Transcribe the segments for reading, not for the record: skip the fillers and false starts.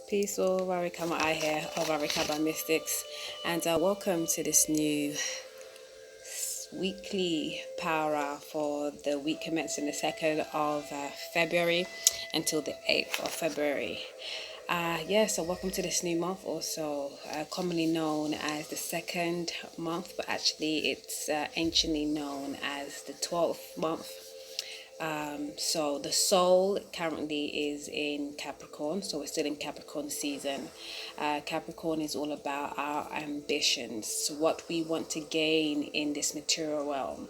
Peace, all Warikama I here of Warikaba Mystics, and welcome to this new weekly power hour for the week commencing the 2nd of February until the 8th of February. So welcome to this new month, also commonly known as the second month, but actually it's anciently known as the 12th month. So the soul currently is in Capricorn, so we're still in Capricorn season. Capricorn is all about our ambitions, what we want to gain in this material realm.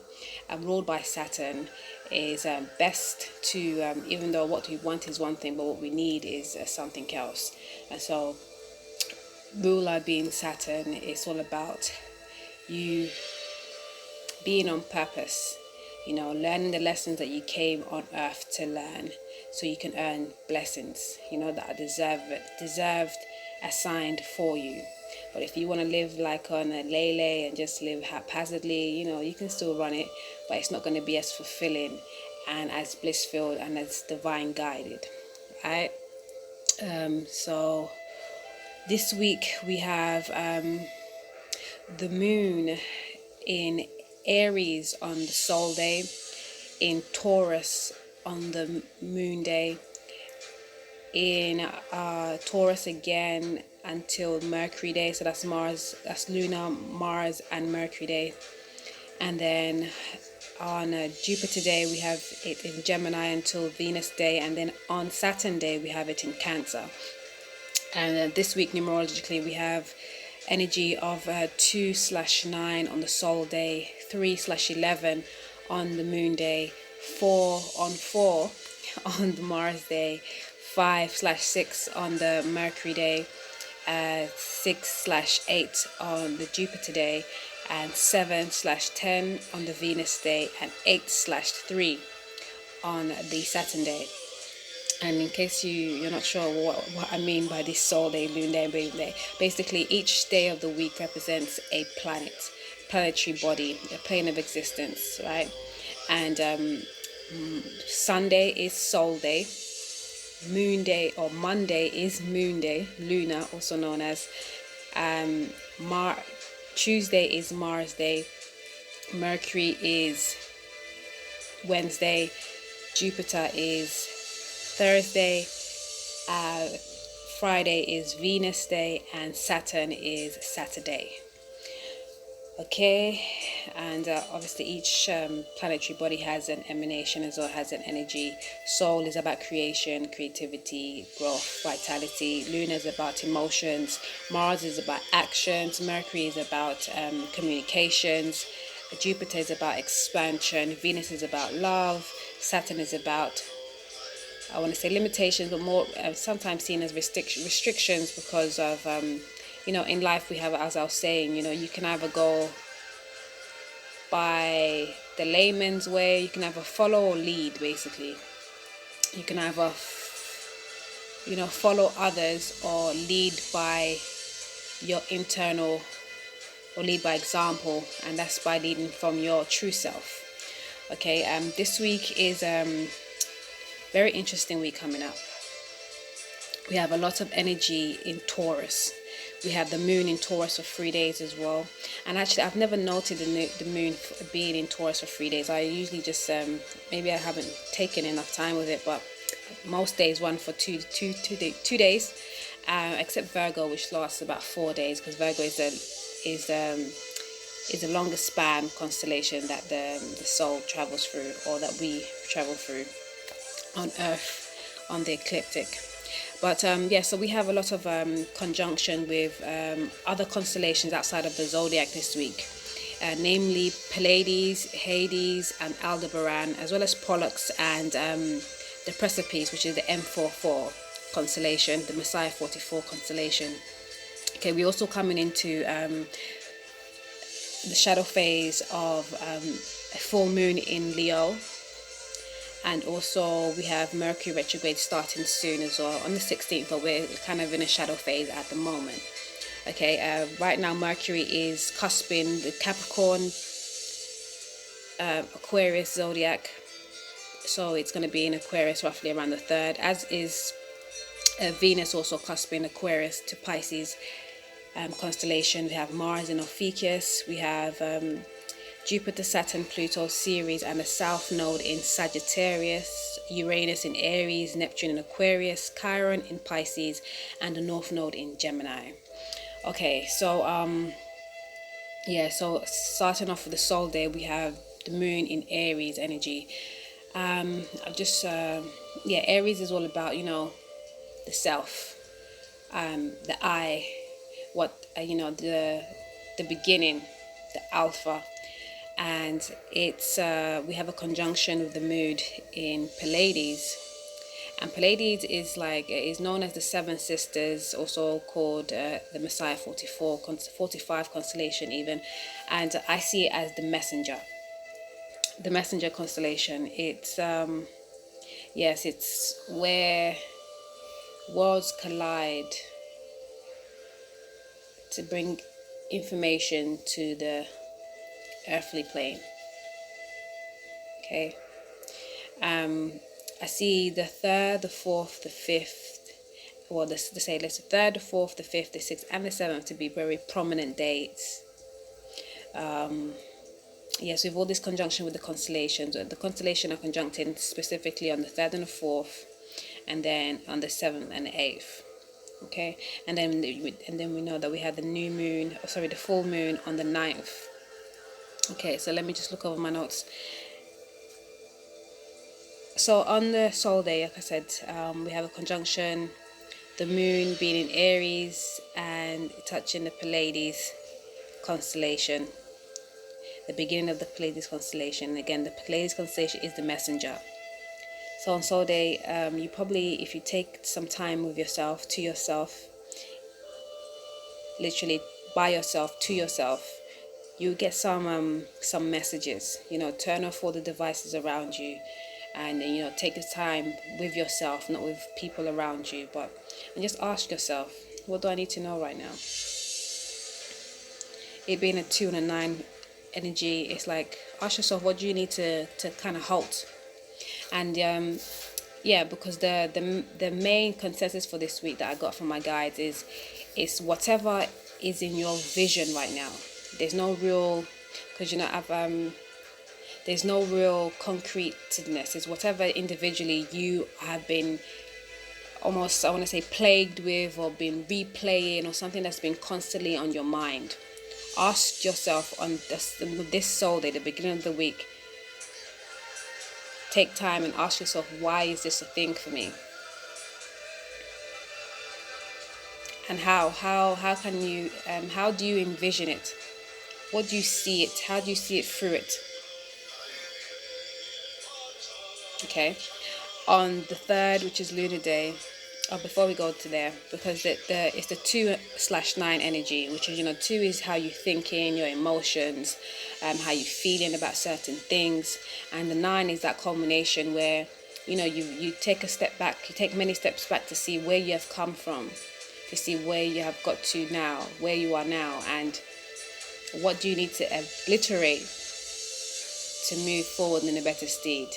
Ruled by Saturn is best to, even though what we want is one thing, but what we need is something else. And so ruler being Saturn, it's all about you being on purpose, learning the lessons that you came on earth to learn so you can earn blessings, that are deserved, assigned for you. But if you want to live like on a lay and just live haphazardly, you can still run it, but it's not going to be as fulfilling and as bliss-filled and as divine guided. Right? So this week we have the moon in Aries on the Sol day, in Taurus on the Moon day, in Taurus again until Mercury day. So that's Mars, that's Lunar, Mars, and Mercury day. And then on Jupiter day we have it in Gemini until Venus day, and then on Saturn day we have it in Cancer. And this week numerologically we have energy of 2/9 on the Sol day, 3/11 on the Moon day, 4/4 on the Mars day, 5/6 on the Mercury day, 6/8 on the Jupiter day, and 7/10 on the Venus day, and 8/3 on the Saturn day. And in case you're not sure what I mean by this Sol day, Moon day, Moon day, basically each day of the week represents a planetary body, a plane of existence, right? And Sunday is Sol day, Moon day or Monday is Moon day, Lunar, also known as Tuesday is Mars day, Mercury is Wednesday, Jupiter is Thursday, Friday is Venus day, and Saturn is Saturday. Okay, and obviously each planetary body has an emanation as well, has an energy. Soul is about creation, creativity, growth, vitality. Luna is about emotions. Mars is about actions. Mercury is about communications. Jupiter is about expansion. Venus is about love. Saturn is about, I want to say, limitations, but more sometimes seen as restrictions because of, in life we have, as I was saying, you can either go by the layman's way, you can either follow or lead, basically. You can either, follow others or lead by your internal, or lead by example, and that's by leading from your true self. Okay, this week is very interesting week coming up. We have a lot of energy in Taurus. We have the moon in Taurus for 3 days as well. And actually, I've never noted the moon being in Taurus for 3 days. I usually just, maybe I haven't taken enough time with it, but most days run for two days, except Virgo, which lasts about 4 days, because Virgo is the longest span constellation that the soul travels through, or that we travel through on Earth, on the ecliptic. But so we have a lot of conjunction with other constellations outside of the zodiac this week, namely Pleiades, Hades, and Aldebaran, as well as Pollux and the Precipice, which is the M44 constellation, the Messiah 44 constellation. Okay, we're also coming into the shadow phase of a full moon in Leo. And also we have Mercury retrograde starting soon as well on the 16th, but we're kind of in a shadow phase at the moment. Okay, right now Mercury is cusping the Capricorn, Aquarius zodiac. So it's going to be in Aquarius roughly around the 3rd, as is Venus also cusping Aquarius to Pisces constellation. We have Mars in Ophiuchus. We have Jupiter, Saturn, Pluto, Ceres, and the South Node in Sagittarius, Uranus in Aries, Neptune in Aquarius, Chiron in Pisces, and the North Node in Gemini. Okay, so so starting off with the Sol Day, we have the Moon in Aries energy. Aries is all about, the self, the I, the beginning, the alpha. And it's we have a conjunction with the moon in Pleiades, and Pleiades is known as the Seven Sisters, also called the Messiah 45 constellation even, and I see it as the messenger constellation. It's it's where worlds collide to bring information to the earthly plane. Okay. I see the third, the fourth, the fifth. Well, the third, the fourth, the fifth, the sixth, and the seventh to be very prominent dates. So with all this conjunction with the constellations, the constellation are conjuncting specifically on the third and the fourth, and then on the seventh and the eighth. Okay, and then we know that we have the the full moon on the 9th. Okay, so let me just look over my notes. So on the Sol Day, like I said, we have a conjunction, the moon being in Aries and touching the Pleiades constellation, the beginning of the Pleiades constellation. Again, the Pleiades constellation is the messenger. So on Sol Day, you probably, if you take some time with yourself, to yourself, literally by yourself, to yourself, you get some messages. Turn off all the devices around you, and take the time with yourself, not with people around you, and just ask yourself, what do I need to know right now? It being a 2 and a 9 energy, it's like, ask yourself, what do you need to kind of halt? And because the main consensus for this week that I got from my guides is whatever is in your vision right now. There's no real, because there's no real concreteness. It's whatever individually you have been almost, I want to say, plagued with, or been replaying, or something that's been constantly on your mind. Ask yourself on this Sol Day, the beginning of the week, take time and ask yourself, why is this a thing for me? And how can you, how do you envision it? What do you see it? How do you see it through it? Okay. On the 3rd, which is Lunar Day, before we go to there, because it's the 2/9 energy, which is, 2 is how you thinking, your emotions, how you feeling about certain things, and the 9 is that culmination where, you take a step back, you take many steps back to see where you have come from, to see where you have got to now, where you are now, and what do you need to obliterate to move forward in a better stead.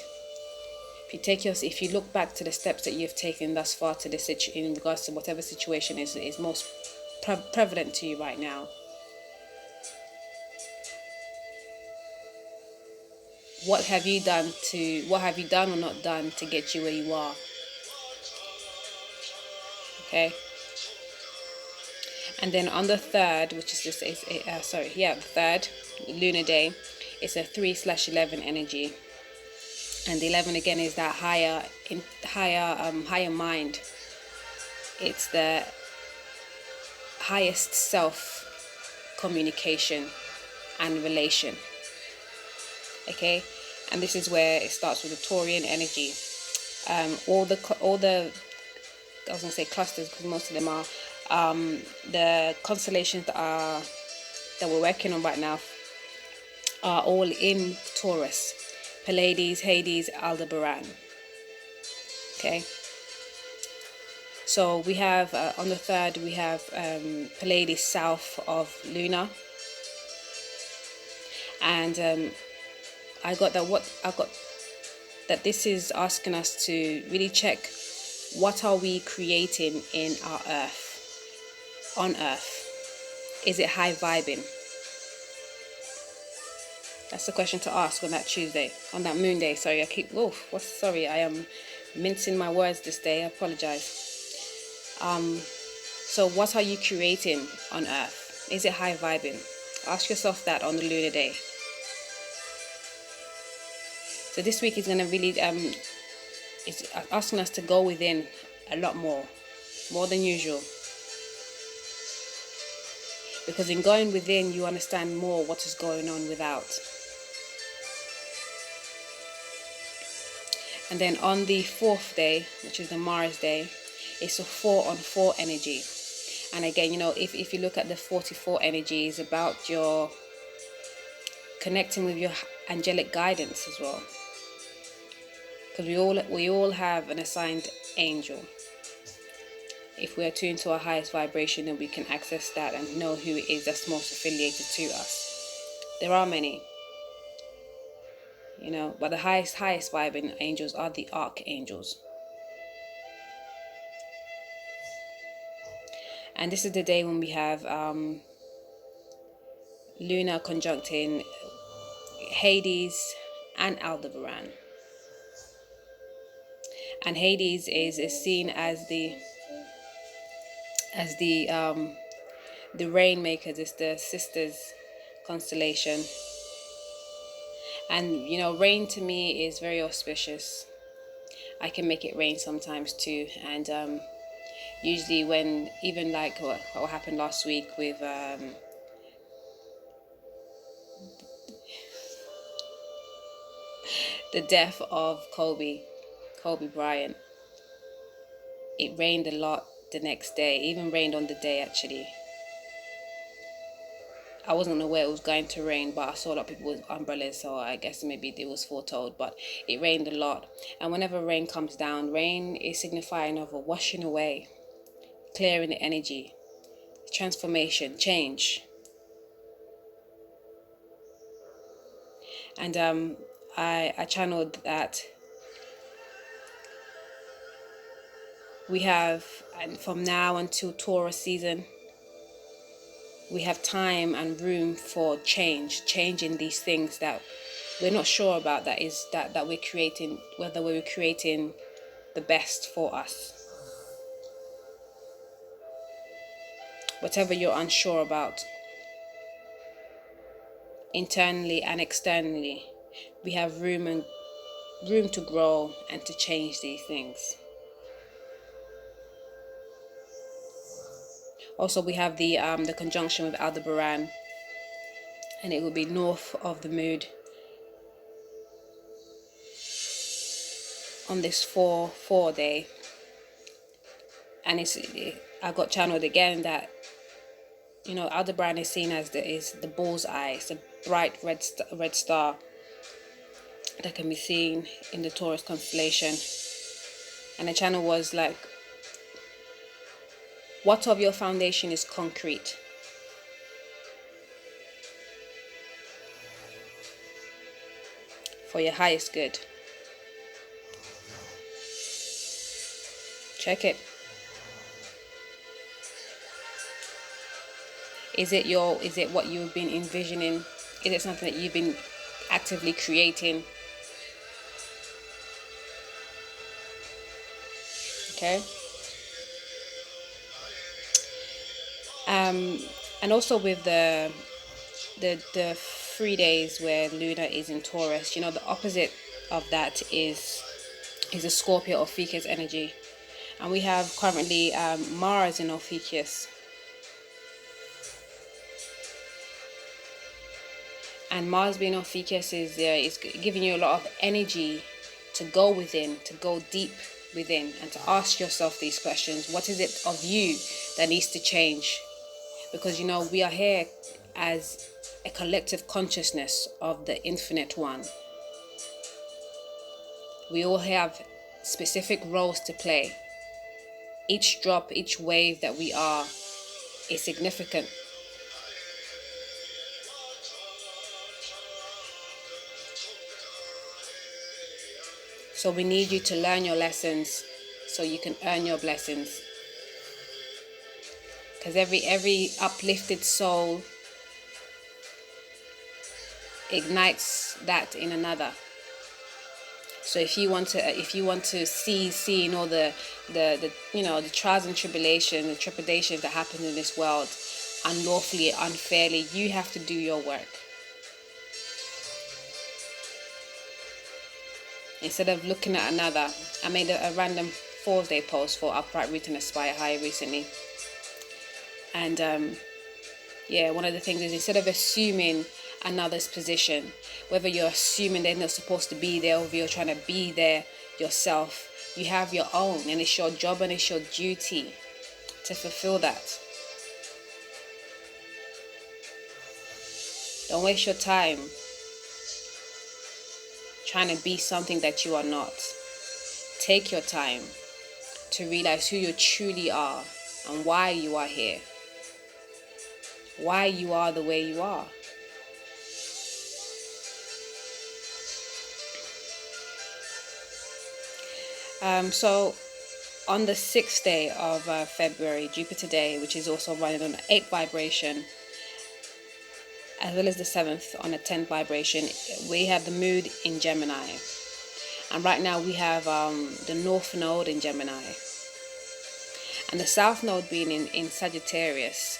If you look back to the steps that you've taken thus far to in regards to whatever situation is most prevalent to you right now, what have you done or not done to get you where you are? Okay. And then on the 3rd, which is the 3rd Lunar Day, it's a 3/11 energy. And the 11 again is that higher mind. It's the highest self communication and relation. Okay, and this is where it starts with the Taurian energy. All the I was gonna say clusters, because most of them are the constellations that we're working on right now are all in Taurus. Pleiades, Hyades, Aldebaran. Okay. So we have on the 3rd we have Pleiades south of Luna, and I got that this is asking us to really check what are we creating in our earth, on earth? Is it high vibing? That's the question to ask on that Tuesday, on that moon day. Sorry, I am mincing my words this day. I apologize. So what are you creating on earth? Is it high vibing? Ask yourself that on the lunar day. So this week is going to really, it's asking us to go within a lot more than usual. Because in going within, you understand more what is going on without. And then on the 4th day, which is the Mars day, it's a 4-on-4 energy. And again, if you look at the 44 energy, it's about your connecting with your angelic guidance as well. Because we all have an assigned angel. If we are tuned to our highest vibration, then we can access that and know who it is that's most affiliated to us. There are many. But the highest vibing angels are the archangels. And this is the day when we have Luna conjuncting Hades and Aldebaran. And Hades is seen as the rainmaker. It's the sisters constellation. And rain to me is very auspicious. I can make it rain sometimes too. And usually when, even like what happened last week with the death of Kobe Bryant, it rained a lot the next day. It even rained on the day actually. I wasn't aware it was going to rain, but I saw a lot of people with umbrellas, so I guess maybe it was foretold, but it rained a lot. And whenever rain comes down, rain is signifying of a washing away, clearing the energy, transformation, change. And I channeled that we have, and from now until Taurus season, we have time and room for changing these things that we're not sure about, that we're creating, whether we're creating the best for us. Whatever you're unsure about, internally and externally, we have room to grow and to change these things. Also, we have the conjunction with Aldebaran, and it will be north of the moon on this 4 day. And I got channeled again that Aldebaran is seen as the bull's eye. It's a bright red star that can be seen in the Taurus constellation. And the channel was like, what of your foundation is concrete? For your highest good. Check it. Is it what you've been envisioning? Is it something that you've been actively creating? Okay. And also with the 3 days where Luna is in Taurus, the opposite of that is a Scorpio Ophiuchus energy. And we have currently Mars in Ophiuchus. And Mars being Ophiuchus is giving you a lot of energy to go within, to go deep within, and to ask yourself these questions. What is it of you that needs to change? Because we are here as a collective consciousness of the Infinite One. We all have specific roles to play. Each drop, each wave that we are is significant. So we need you to learn your lessons so you can earn your blessings. Because every uplifted soul ignites that in another. So if you want to seeing all the the trials and tribulations and trepidations that happen in this world unlawfully, unfairly, you have to do your work. Instead of looking at another, I made a random Four's Day post for Upright Root and Aspire High recently, and one of the things is, instead of assuming another's position, whether you're assuming they're not supposed to be there or if you're trying to be there yourself, you have your own, and it's your job and it's your duty to fulfill that. Don't waste your time trying to be something that you are not. Take your time to realize who you truly are and why you are here. Why you are the way you are. So on the 6th day of February, Jupiter Day, which is also running on the 8th vibration, as well as the 7th on the 10th vibration, we have the moon in Gemini. And right now we have the North Node in Gemini. And the South Node being in Sagittarius.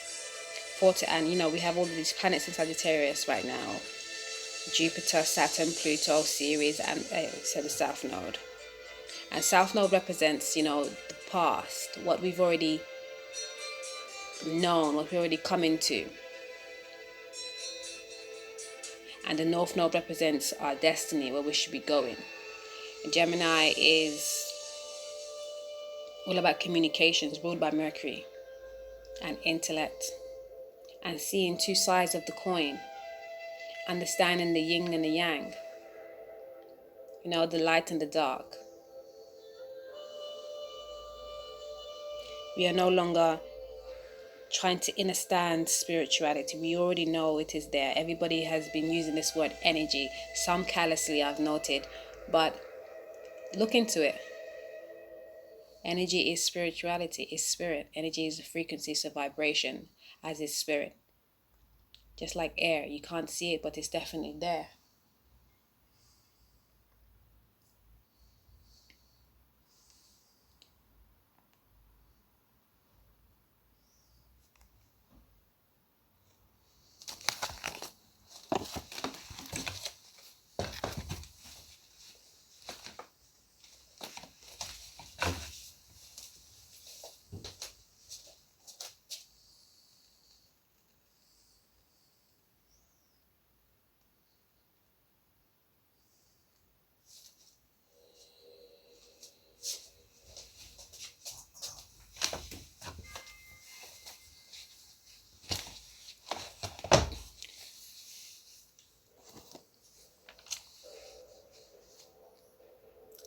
And we have all of these planets in Sagittarius right now. Jupiter, Saturn, Pluto, Ceres, and the South Node. And South Node represents, the past, what we've already known, what we've already come into. And the North Node represents our destiny, where we should be going. And Gemini is all about communications, ruled by Mercury, and intellect, and seeing two sides of the coin, understanding the yin and the yang, the light and the dark. We are no longer trying to understand spirituality. We already know it is there. Everybody has been using this word energy, some callously, I've noted, but look into it. Energy is spirituality, is spirit. Energy is a frequency, it's a vibration, as is spirit. Just like air, you can't see it, but it's definitely there.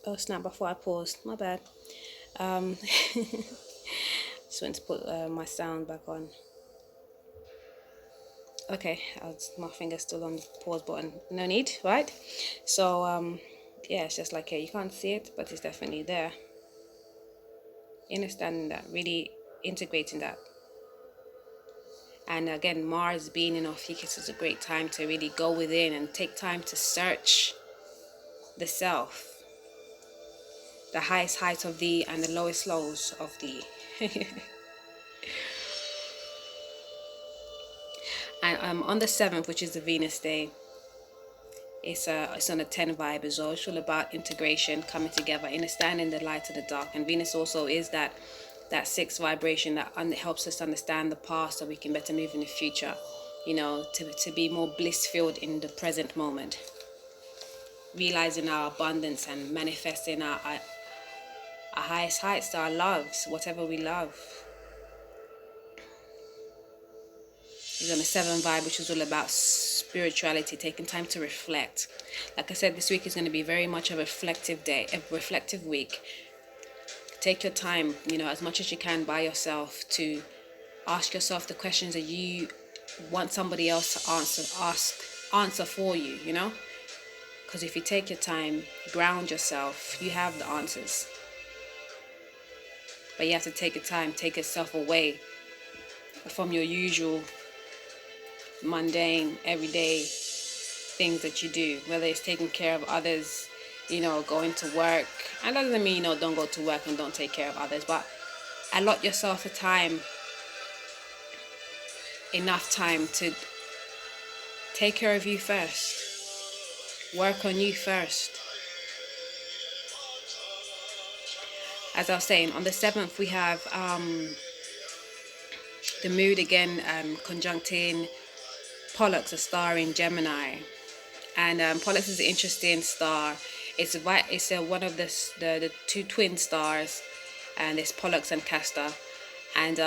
Oh snap, before I paused, my bad. Just went to put my sound back on. Okay, my finger's still on the pause button. No need, right? So, it's just like, you can't see it, but it's definitely there. Understanding that, really integrating that. And again, Mars being in Ophiuchus is a great time to really go within and take time to search the self. The highest heights of thee and the lowest lows of thee. And on the 7th, which is the Venus day, it's on a 10 vibe as well. It's all about integration, coming together, understanding the light and the dark. And Venus also is that 6th vibration that helps us understand the past so we can better move in the future, to be more bliss-filled in the present moment. Realizing our abundance and manifesting our highest heights, our loves, whatever we love. It's on the 7 vibe, which is all about spirituality, taking time to reflect. Like I said, this week is going to be very much a reflective day, a reflective week. Take your time, as much as you can by yourself, to ask yourself the questions that you want somebody else to answer for you, Because if you take your time, ground yourself, you have the answers. but you have to take your time, take yourself away from your usual mundane everyday things that you do, whether it's taking care of others, going to work. And that doesn't mean, don't go to work and don't take care of others, but allot yourself the time, enough time to take care of you first, work on you first. As I was saying, on the 7th we have the mood again, conjuncting Pollux, a star in Gemini. And Pollux is an interesting star. It's one of the two twin stars, and it's Pollux and Castor. And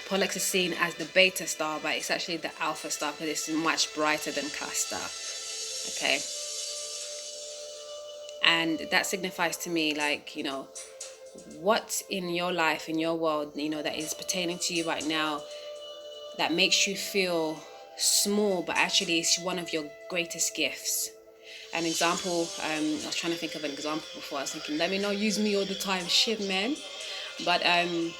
Pollux is seen as the beta star, but it's actually the alpha star because it's much brighter than Castor. Okay. And that signifies to me, like, what in your life, in your world, that is pertaining to you right now, that makes you feel small, but actually it's one of your greatest gifts. An example, I was trying to think of an example before. I was thinking, let me not use me all the time, shit, man. But an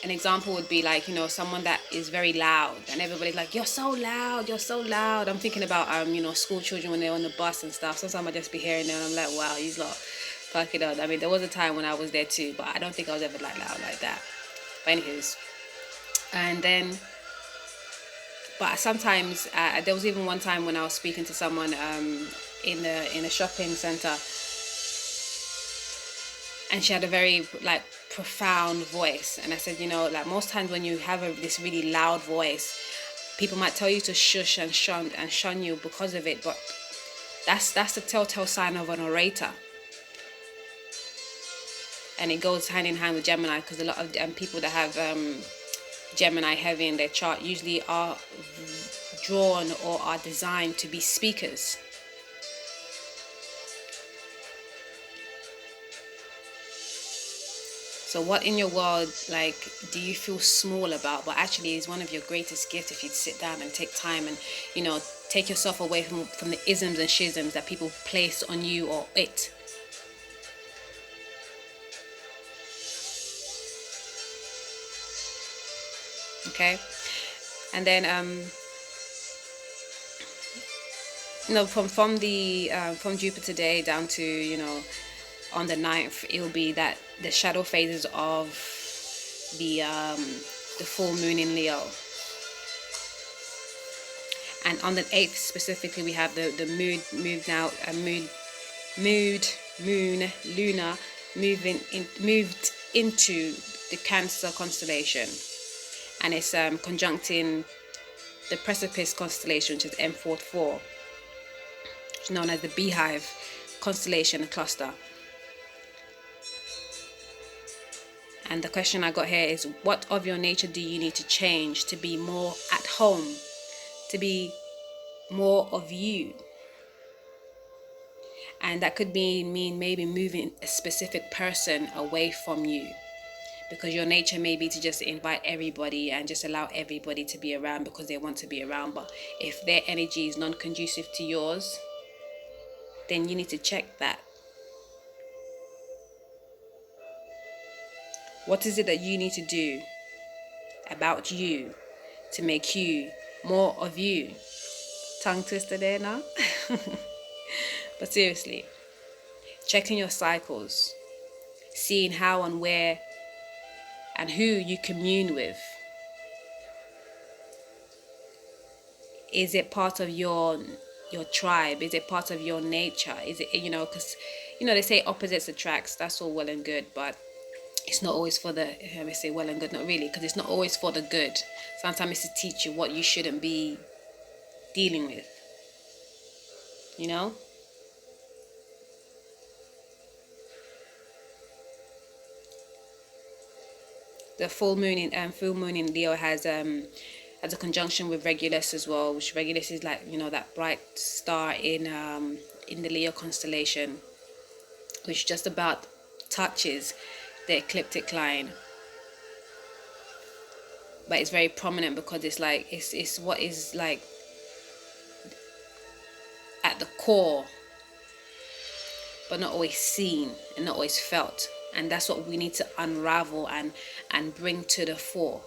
example would be like, someone that is very loud, and everybody's like, you're so loud, you're so loud. I'm thinking about, school children when they're on the bus and stuff. Sometimes I just be hearing them and I'm like, wow, he's like, fuck it up. I mean, there was a time when I was there too, but I don't think I was ever like loud like that. But anyways, and then, but sometimes there was even one time when I was speaking to someone in a shopping center, and she had a very like profound voice, and I said, like most times when you have this really loud voice, people might tell you to shush and shun you because of it, but that's the telltale sign of an orator. And it goes hand in hand with Gemini, because a lot of people that have Gemini heavy in their chart usually are drawn or are designed to be speakers. So what in your world, like, do you feel small about, but actually is one of your greatest gifts if you sit down and take time and, take yourself away from the isms and schisms that people place on you or it. Okay? And then, from Jupiter Day down to, on the 9th, it will be that the shadow phases of the full moon in Leo. And on the 8th specifically, we have the moon lunar moved into the Cancer constellation, and it's conjuncting the Precipice constellation, which is M44, which is known as the Beehive constellation cluster. And the question I got here is, what of your nature do you need to change to be more at home, to be more of you? And that could mean maybe moving a specific person away from you, because your nature may be to just invite everybody and just allow everybody to be around because they want to be around. But if their energy is non-conducive to yours, then you need to check that. What is it that you need to do about you to make you more of you? Tongue twister there now. But seriously, checking your cycles, seeing how and where and who you commune with. Is it part of your tribe? Is it part of your nature? Is it, because, they say opposites attracts. That's all well and good, but it's not always for the, I say well and good, not really, because it's not always for the good. Sometimes it's to teach you what you shouldn't be dealing with, The full moon in Leo has a conjunction with Regulus as well, which Regulus is like, that bright star in the Leo constellation, which just about touches the ecliptic line, but it's very prominent because it's like it's what is like at the core, but not always seen and not always felt. And that's what we need to unravel and bring to the fore,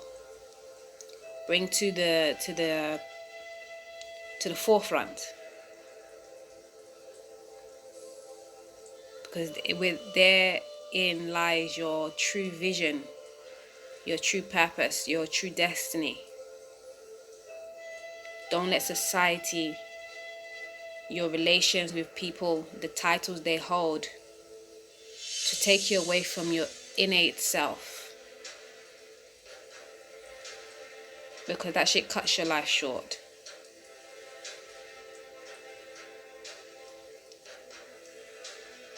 bring to the forefront, because therein lies your true vision, your true purpose, your true destiny. Don't let society, your relations with people, the titles they hold, to take you away from your innate self, because that shit cuts your life short.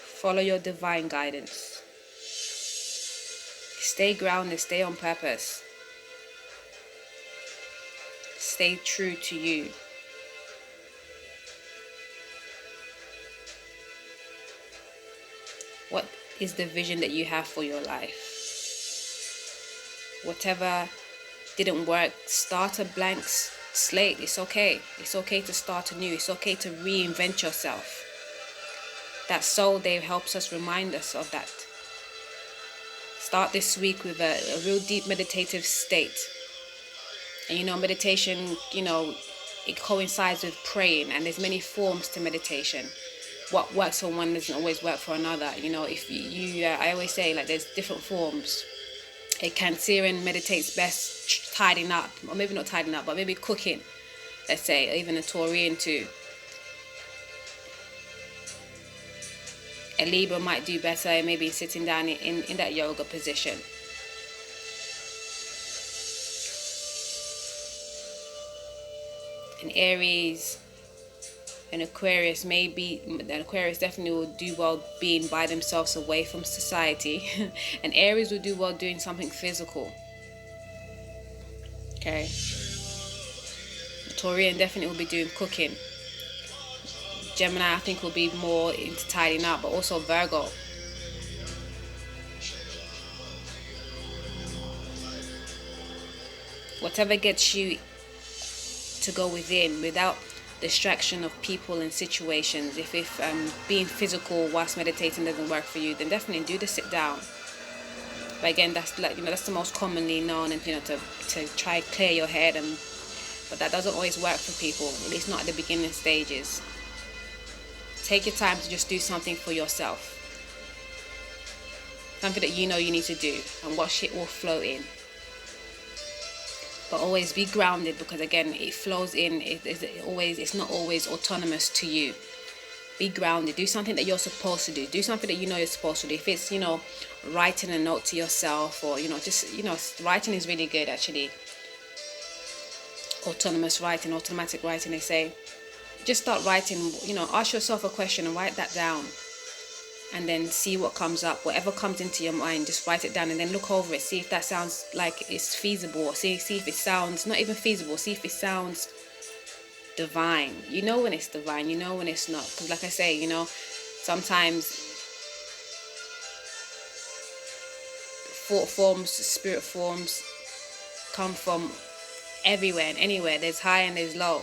Follow your divine guidance. Stay grounded, stay on purpose. Stay true to you. What is the vision that you have for your life? Whatever didn't work, start a blank slate. It's okay. It's okay to start anew. It's okay to reinvent yourself. That Soul Day helps us remind us of that. Start this week with a real deep meditative state. And meditation, it coincides with praying, and there's many forms to meditation. What works for one doesn't always work for another. If you I always say, like, there's different forms. A Cancerian meditates best tidying up, or maybe not tidying up, but maybe cooking, let's say, or even a Taurian too. A Libra might do better maybe sitting down in that yoga position. An Aries, an Aquarius definitely will do well being by themselves away from society. An Aries will do well doing something physical. Okay. The Taurian definitely will be doing cooking. Gemini, I think, will be more into tidying up, but also Virgo. Whatever gets you to go within without distraction of people and situations. If being physical whilst meditating doesn't work for you, then definitely do the sit down. But again, that's that's the most commonly known, and to try clear your head, but that doesn't always work for people, at least not at the beginning stages. Take your time to just do something for yourself. Something that you need to do, and watch it all flow in. But always be grounded, because again, it flows in. It's not always autonomous to you. Be grounded. Do something that you're supposed to do. Do something that you're supposed to do. If it's writing a note to yourself, or just writing is really good actually. Autonomous writing, automatic writing, they say. Just start writing, ask yourself a question and write that down, and then see what comes up. Whatever comes into your mind, just write it down, and then look over it, see if that sounds like it's feasible, or see if it sounds not even feasible, see if it sounds divine. When it's divine, when it's not. Because like I say, sometimes thought forms, spirit forms come from everywhere and anywhere. There's high and there's low.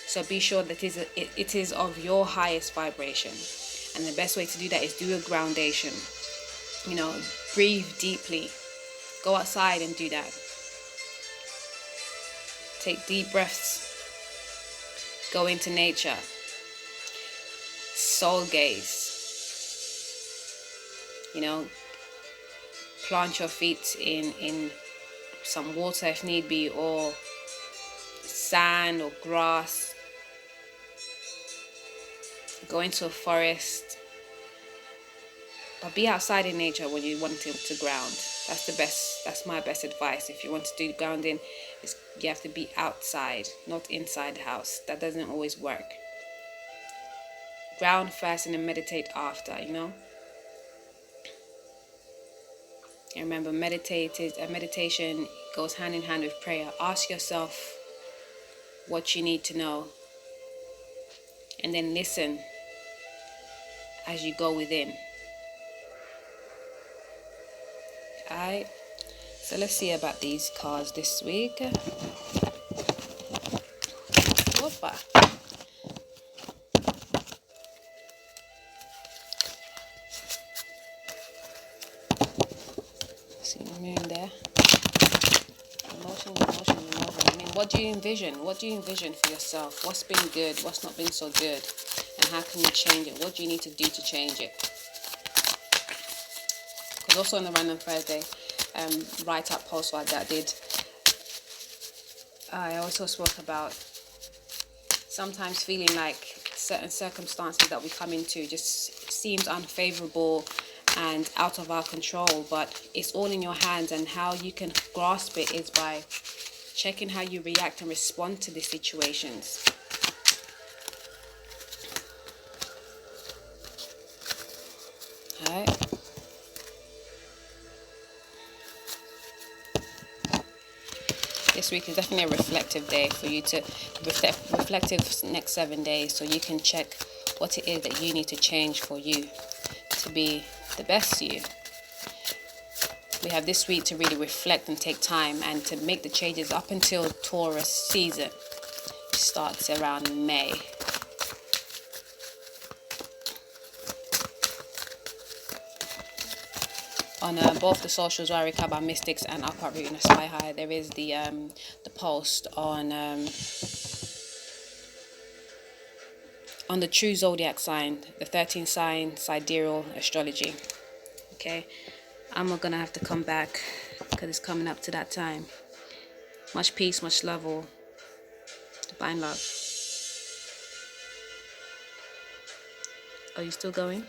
So be sure that it is of your highest vibration. And the best way to do that is do a groundation. Breathe deeply. Go outside and do that. Take deep breaths. Go into nature. Soul gaze. Plant your feet in some water if need be, or sand or grass. Go into a forest, but be outside in nature when you want to ground. That's my best advice. If you want to do grounding, you have to be outside, not inside the house. That doesn't always work. Ground first and then meditate after, And remember, meditation goes hand in hand with prayer. Ask yourself what you need to know, and then listen as you go within. Alright, so let's see about these cards this week. Opa. moon there. Emotions, emotions, emotions. I mean, what do you envision? What do you envision for yourself? What's been good? What's not been so good? And how can you change it? What do you need to do to change it? Because also on the Random Thursday write-up post like that I also spoke about sometimes feeling like certain circumstances that we come into just seems unfavorable and out of our control, but it's all in your hands, and how you can grasp it is by checking how you react and respond to these situations. Alright. This week is definitely a reflective day for you to reflective next 7 days, so you can check what it is that you need to change for you to be the best you. We have this week to really reflect and take time and to make the changes up until Taurus season. It starts around May. On both the socials, Warrior by Mystics and Upper Root and Sky High, there is the post on the true zodiac sign, the 13 sign sidereal astrology. Okay, I'm gonna have to come back because it's coming up to that time. Much peace, much love, all divine love. Are you still going?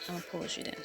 I'll pause you then.